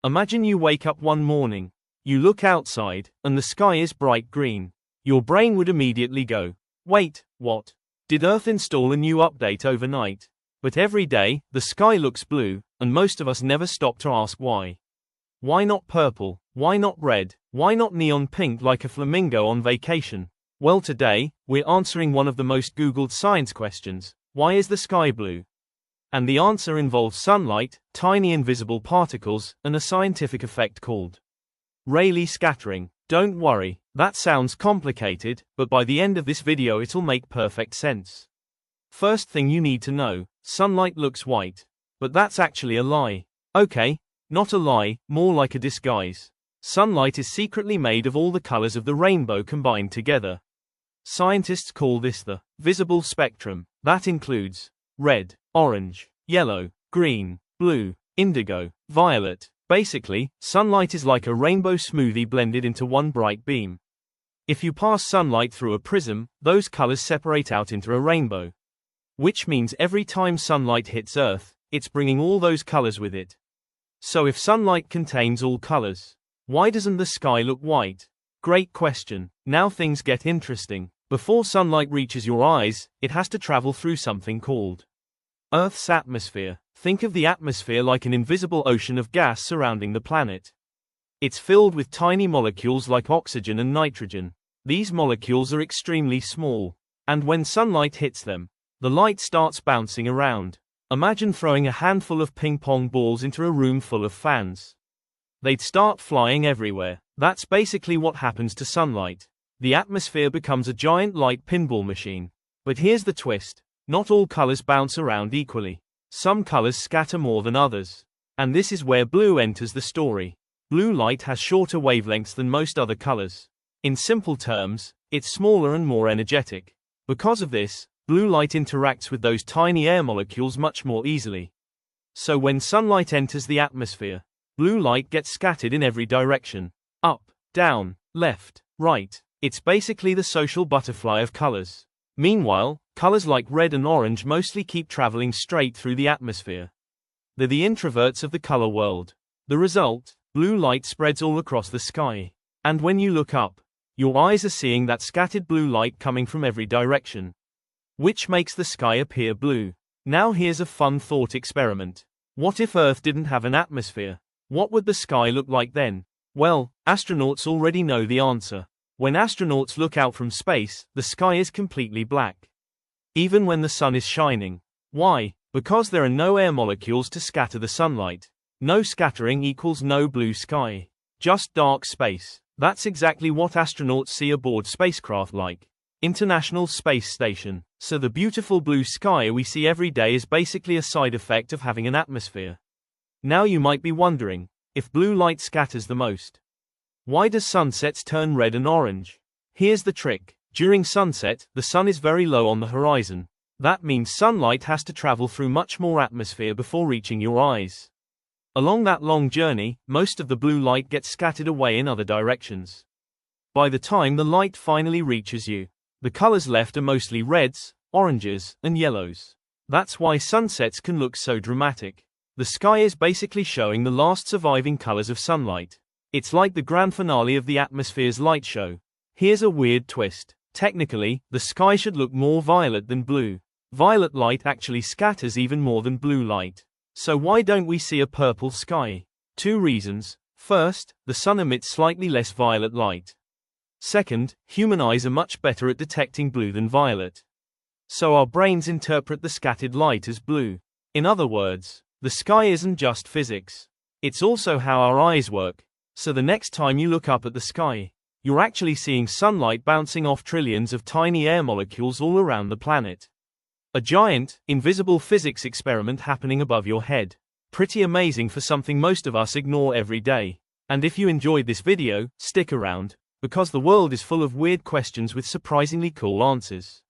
Imagine you wake up one morning. You look outside, and the sky is bright green. Your brain would immediately go, wait, what? Did Earth install a new update overnight? But every day, the sky looks blue, and most of us never stop to ask why. Why not purple? Why not red? Why not neon pink like a flamingo on vacation? Well, today, we're answering one of the most Googled science questions: why is the sky blue? And the answer involves sunlight, tiny invisible particles, and a scientific effect called Rayleigh scattering. Don't worry, that sounds complicated, but by the end of this video it'll make perfect sense. First thing you need to know, sunlight looks white. But that's actually a lie. Okay, not a lie, more like a disguise. Sunlight is secretly made of all the colors of the rainbow combined together. Scientists call this the visible spectrum. That includes red, orange, yellow, green, blue, indigo, violet. Basically, sunlight is like a rainbow smoothie blended into one bright beam. If you pass sunlight through a prism, those colors separate out into a rainbow. Which means every time sunlight hits Earth, it's bringing all those colors with it. So if sunlight contains all colors, why doesn't the sky look white? Great question. Now things get interesting. Before sunlight reaches your eyes, it has to travel through something called Earth's atmosphere. Think of the atmosphere like an invisible ocean of gas surrounding the planet. It's filled with tiny molecules like oxygen and nitrogen. These molecules are extremely small, and when sunlight hits them, the light starts bouncing around. Imagine throwing a handful of ping-pong balls into a room full of fans. They'd start flying everywhere. That's basically what happens to sunlight. The atmosphere becomes a giant light pinball machine. But here's the twist. Not all colors bounce around equally. Some colors scatter more than others. And this is where blue enters the story. Blue light has shorter wavelengths than most other colors. In simple terms, it's smaller and more energetic. Because of this, blue light interacts with those tiny air molecules much more easily. So when sunlight enters the atmosphere, blue light gets scattered in every direction. Up, down, left, right. It's basically the social butterfly of colors. Meanwhile, colors like red and orange mostly keep traveling straight through the atmosphere. They're the introverts of the color world. The result, blue light spreads all across the sky. And when you look up, your eyes are seeing that scattered blue light coming from every direction, which makes the sky appear blue. Now here's a fun thought experiment. What if Earth didn't have an atmosphere? What would the sky look like then? Well, astronauts already know the answer. When astronauts look out from space, the sky is completely black. Even when the sun is shining. Why? Because there are no air molecules to scatter the sunlight. No scattering equals no blue sky. Just dark space. That's exactly what astronauts see aboard spacecraft like International Space Station. So the beautiful blue sky we see every day is basically a side effect of having an atmosphere. Now you might be wondering, if blue light scatters the most, why does sunsets turn red and orange? Here's the trick. During sunset, the sun is very low on the horizon. That means sunlight has to travel through much more atmosphere before reaching your eyes. Along that long journey, most of the blue light gets scattered away in other directions. By the time the light finally reaches you, the colors left are mostly reds, oranges, and yellows. That's why sunsets can look so dramatic. The sky is basically showing the last surviving colors of sunlight. It's like the grand finale of the atmosphere's light show. Here's a weird twist. Technically, the sky should look more violet than blue. Violet light actually scatters even more than blue light. So why don't we see a purple sky? Two reasons. First, the sun emits slightly less violet light. Second, human eyes are much better at detecting blue than violet. So our brains interpret the scattered light as blue. In other words, the sky isn't just physics. It's also how our eyes work. So the next time you look up at the sky, you're actually seeing sunlight bouncing off trillions of tiny air molecules all around the planet. A giant, invisible physics experiment happening above your head. Pretty amazing for something most of us ignore every day. And if you enjoyed this video, stick around, because the world is full of weird questions with surprisingly cool answers.